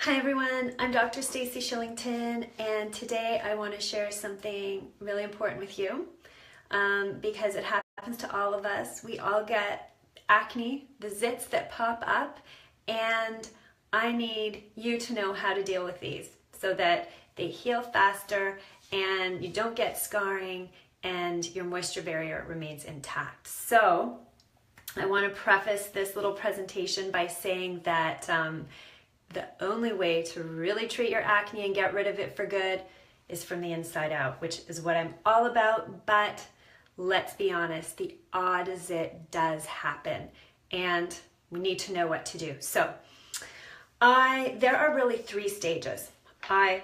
Hi everyone, I'm Dr. Stacy Shillington, and today I want to share something really important with you because it happens to all of us. We all get acne, the zits that pop up, and I need you to know how to deal with these so that they heal faster and you don't get scarring and your moisture barrier remains intact. So I want to preface this little presentation by saying that the only way to really treat your acne and get rid of it for good is from the inside out, which is what I'm all about. But let's be honest, the odd zit does happen and we need to know what to do. So there are really three stages. My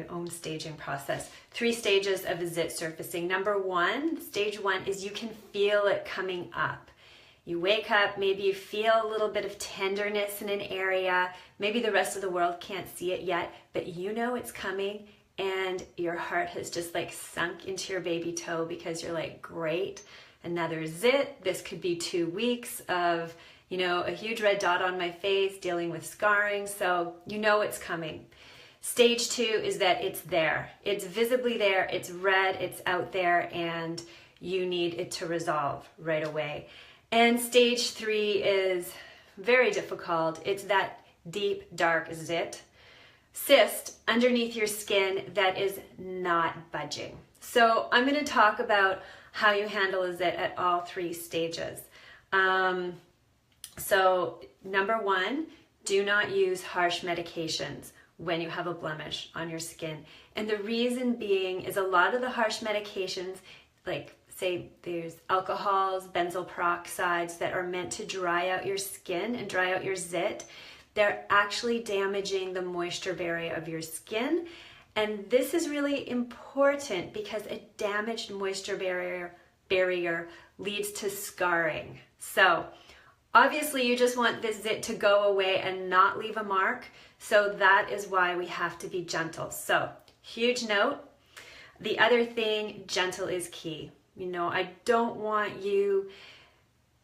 own staging process, 3 stages of a zit surfacing. Stage one is you can feel it coming up. You wake up, maybe you feel a little bit of tenderness in an area. Maybe the rest of the world can't see it yet, but you know it's coming and your heart has just like sunk into your baby toe because you're like, great, another zit. This could be 2 weeks of, a huge red dot on my face, dealing with scarring. So you know it's coming. Stage 2 is that it's there. It's visibly there, it's red, it's out there, and you need it to resolve right away. And stage 3 is very difficult. It's that deep, dark zit, cyst underneath your skin that is not budging. So I'm going to talk about how you handle a zit at all 3 stages. So number 1, do not use harsh medications when you have a blemish on your skin. And the reason being is a lot of the harsh medications, like say there's alcohols, benzoyl peroxides that are meant to dry out your skin and dry out your zit, they're actually damaging the moisture barrier of your skin. And this is really important because a damaged moisture barrier leads to scarring. So obviously you just want this zit to go away and not leave a mark. So that is why we have to be gentle. So huge note. The other thing, gentle is key. I don't want you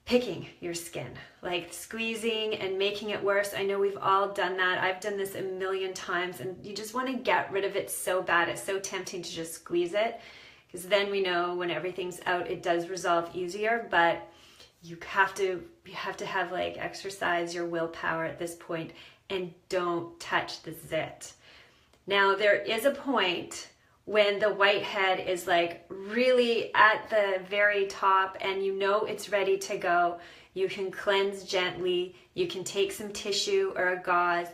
picking your skin, like squeezing and making it worse. I know we've all done that. I've done this a million times, and you just want to get rid of it so bad. It's so tempting to just squeeze it, because then we know when everything's out, it does resolve easier, but you have to have like exercise your willpower at this point and don't touch the zit. Now, there is a point when the whitehead is like really at the very top and it's ready to go. You can cleanse gently, you can take some tissue or a gauze,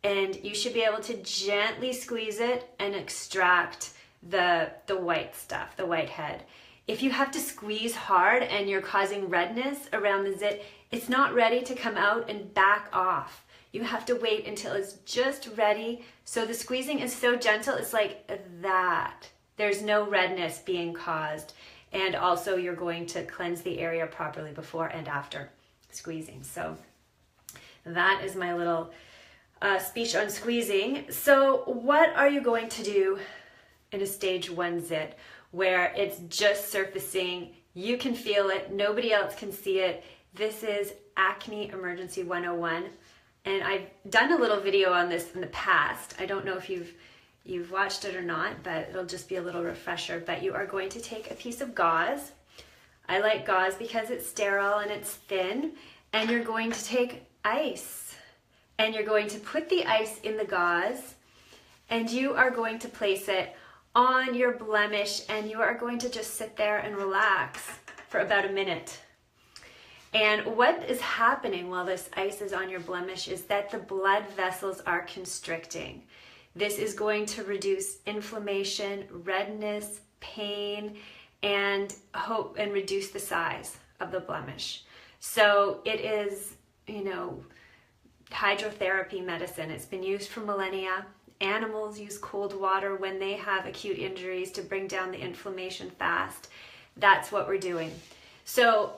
and you should be able to gently squeeze it and extract the white stuff, the whitehead. If you have to squeeze hard and you're causing redness around the zit, it's not ready to come out, and back off. You have to wait until it's just ready. So the squeezing is so gentle, it's like that. There's no redness being caused. And also you're going to cleanse the area properly before and after squeezing. So that is my little speech on squeezing. So what are you going to do in a stage 1 zit where it's just surfacing? You can feel it, nobody else can see it. This is Acne Emergency 101. And I've done a little video on this in the past. I don't know if you've watched it or not, but it'll just be a little refresher. But you are going to take a piece of gauze. I like gauze because it's sterile and it's thin. And you're going to take ice. And you're going to put the ice in the gauze. And you are going to place it on your blemish. And you are going to just sit there and relax for about a minute. And what is happening while this ice is on your blemish is that the blood vessels are constricting. This is going to reduce inflammation, redness, pain, and reduce the size of the blemish. So it is, hydrotherapy medicine. It's been used for millennia. Animals use cold water when they have acute injuries to bring down the inflammation fast. That's what we're doing. So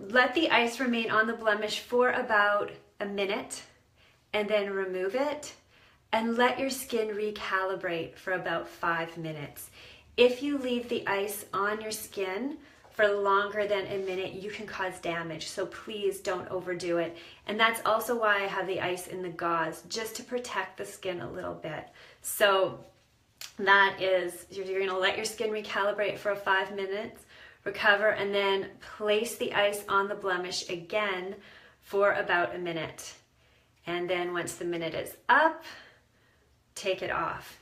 let the ice remain on the blemish for about a minute and then remove it and let your skin recalibrate for about 5 minutes. If you leave the ice on your skin for longer than a minute, you can cause damage. So please don't overdo it. And that's also why I have the ice in the gauze, just to protect the skin a little bit. So that is, you're going to let your skin recalibrate for 5 minutes, recover, and then place the ice on the blemish again for about a minute. And then once the minute is up, take it off.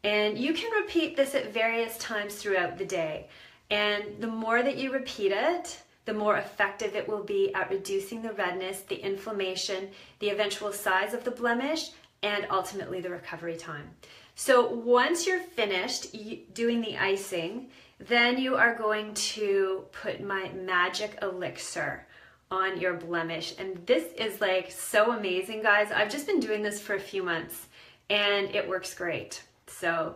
And you can repeat this at various times throughout the day. And the more that you repeat it, the more effective it will be at reducing the redness, the inflammation, the eventual size of the blemish, and ultimately the recovery time. So once you're finished doing the icing, then you are going to put my magic elixir on your blemish. And this is like so amazing, guys. I've just been doing this for a few months and it works great. So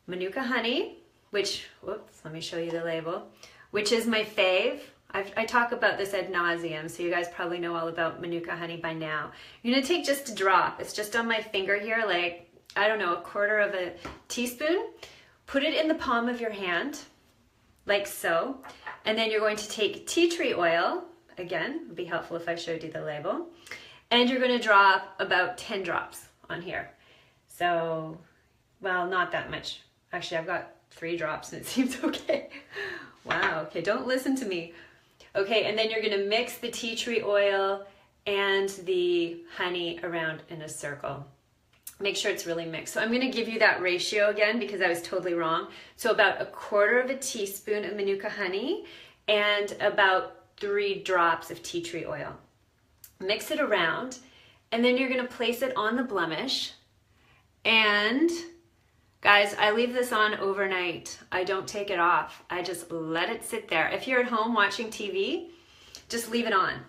Manuka honey, which, whoops, let me show you the label, which is my fave. I talk about this ad nauseum, so you guys probably know all about Manuka honey by now. You're gonna take just a drop. It's just on my finger here, like, I don't know, 1/4 of a teaspoon. Put it in the palm of your hand, like so. And then you're going to take tea tree oil. Again, it would be helpful if I showed you the label. And you're gonna drop about 10 drops on here. So, well, not that much. Actually, I've got 3 drops and it seems okay. Wow, okay, don't listen to me. Okay, and then you're gonna mix the tea tree oil and the honey around in a circle. Make sure it's really mixed. So I'm gonna give you that ratio again because I was totally wrong. So about 1/4 of a teaspoon of Manuka honey and about 3 drops of tea tree oil. Mix it around, and then you're gonna place it on the blemish. And guys, I leave this on overnight. I don't take it off. I just let it sit there. If you're at home watching TV, just leave it on.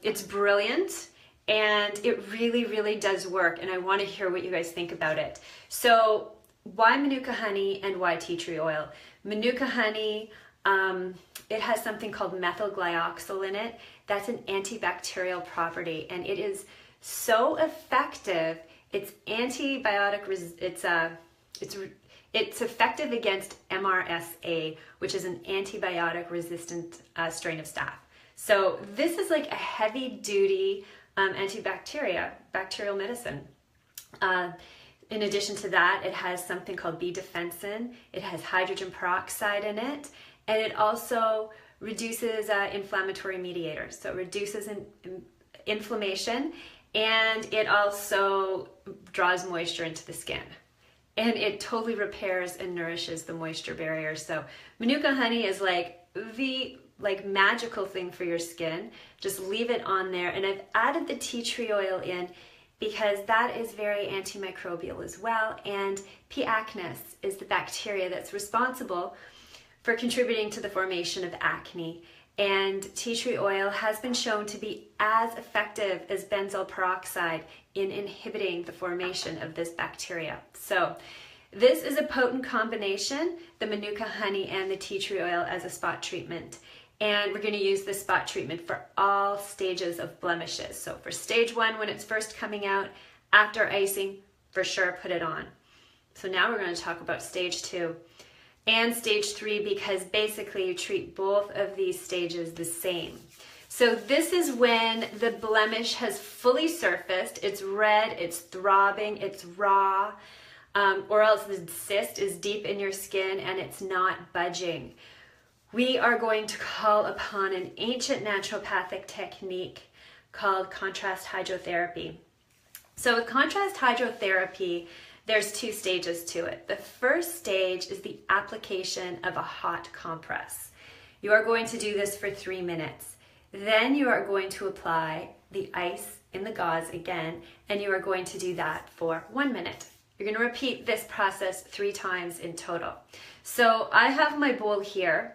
It's brilliant and it really, really does work. And I want to hear what you guys think about it. So why Manuka honey and why tea tree oil? Manuka honey, it has something called methyl glyoxal in it. That's an antibacterial property and it is so effective. It's antibiotic, it's effective against MRSA, which is an antibiotic resistant strain of staph. So this is like a heavy duty bacterial medicine. In addition to that, it has something called B-defensin. It has hydrogen peroxide in it, and it also reduces inflammatory mediators. So it reduces inflammation, and it also draws moisture into the skin. And it totally repairs and nourishes the moisture barrier. So Manuka honey is like the magical thing for your skin. Just leave it on there. And I've added the tea tree oil in because that is very antimicrobial as well. And P. acnes is the bacteria that's responsible for contributing to the formation of acne. And tea tree oil has been shown to be as effective as benzoyl peroxide in inhibiting the formation of this bacteria. So this is a potent combination, the Manuka honey and the tea tree oil as a spot treatment. And we're going to use this spot treatment for all stages of blemishes. So for stage 1, when it's first coming out, after icing, for sure put it on. So now we're going to talk about stage 2. And stage 3, because basically you treat both of these stages the same. So this is when the blemish has fully surfaced, it's red, it's throbbing, it's raw, or else the cyst is deep in your skin and it's not budging. We are going to call upon an ancient naturopathic technique called contrast hydrotherapy. So with contrast hydrotherapy, there's 2 stages to it. The first stage is the application of a hot compress. You are going to do this for 3 minutes. Then you are going to apply the ice in the gauze again, and you are going to do that for 1 minute. You're going to repeat this process 3 times in total. So I have my bowl here,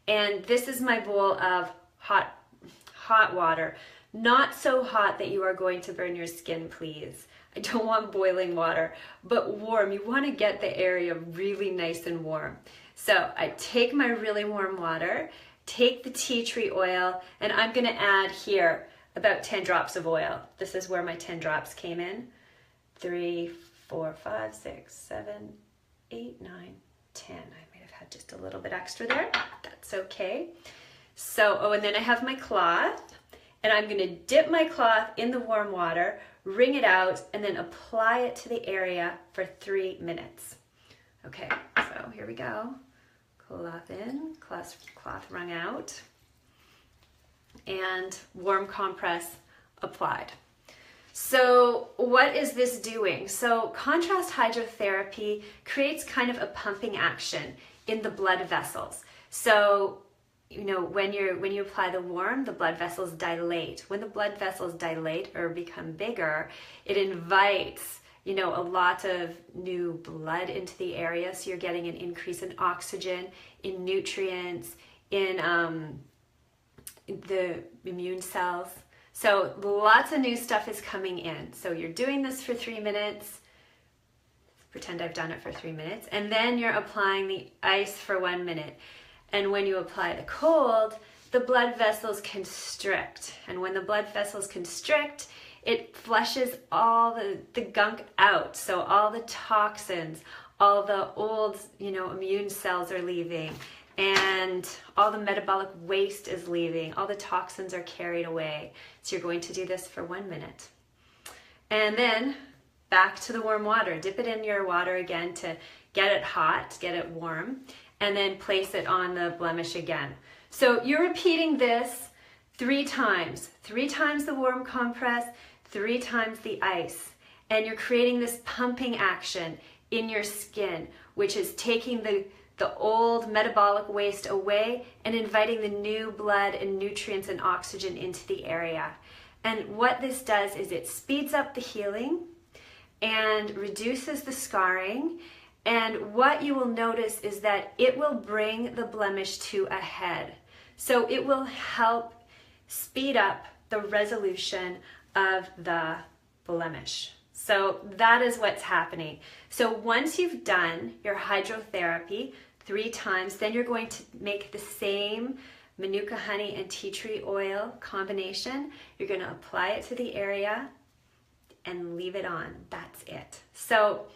and this is my bowl of hot water. Not so hot that you are going to burn your skin, please. I don't want boiling water, but warm. You want to get the area really nice and warm. So I take my really warm water, take the tea tree oil, and I'm going to add here about 10 drops of oil. This is where my 10 drops came in. 3, 4, 5, 6, 7, 8, 9, 10. I might have had just a little bit extra there. That's okay. So, oh, and then I have my cloth, and I'm gonna dip my cloth in the warm water, wring it out, and then apply it to the area for 3 minutes. Okay, so here we go. Cloth in, cloth wrung out, and warm compress applied. So what is this doing? So contrast hydrotherapy creates kind of a pumping action in the blood vessels. So, you know, when you apply the warm, the blood vessels dilate. When the blood vessels dilate or become bigger, it invites, you know, a lot of new blood into the area. So you're getting an increase in oxygen, in nutrients, in the immune cells. So lots of new stuff is coming in. So you're doing this for 3 minutes. Pretend I've done it for 3 minutes. And then you're applying the ice for 1 minute. And when you apply the cold, the blood vessels constrict. And when the blood vessels constrict, it flushes all the gunk out. So all the toxins, all the old, you know, immune cells are leaving. And all the metabolic waste is leaving. All the toxins are carried away. So you're going to do this for 1 minute. And then back to the warm water. Dip it in your water again to get it hot, get it warm, and then place it on the blemish again. So you're repeating this 3 times. 3 times the warm compress, 3 times the ice. And you're creating this pumping action in your skin, which is taking the old metabolic waste away and inviting the new blood and nutrients and oxygen into the area. And what this does is it speeds up the healing and reduces the scarring. And what you will notice is that it will bring the blemish to a head. So it will help speed up the resolution of the blemish. So that is what's happening. So once you've done your hydrotherapy 3 times, then you're going to make the same Manuka honey and tea tree oil combination. You're going to apply it to the area and leave it on. That's it. So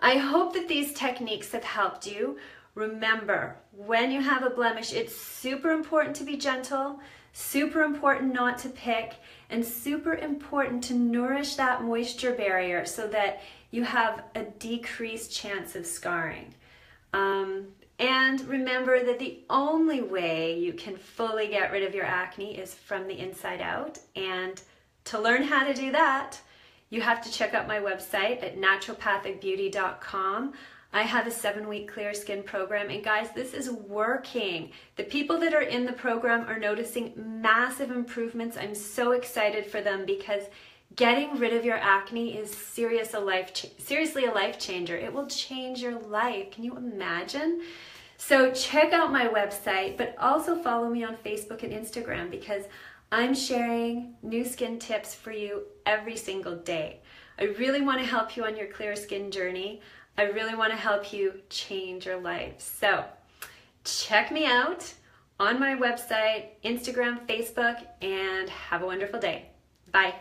I hope that these techniques have helped you. Remember, when you have a blemish, it's super important to be gentle, super important not to pick, and super important to nourish that moisture barrier so that you have a decreased chance of scarring. And remember that the only way you can fully get rid of your acne is from the inside out. And to learn how to do that, you have to check out my website at naturopathicbeauty.com. I have a 7-week clear skin program, and guys, this is working. The people that are in the program are noticing massive improvements. I'm so excited for them because getting rid of your acne is seriously a life changer. It will change your life. Can you imagine? So check out my website, but also follow me on Facebook and Instagram because I'm sharing new skin tips for you every single day. I really want to help you on your clear skin journey. I really want to help you change your life. So check me out on my website, Instagram, Facebook, and have a wonderful day. Bye.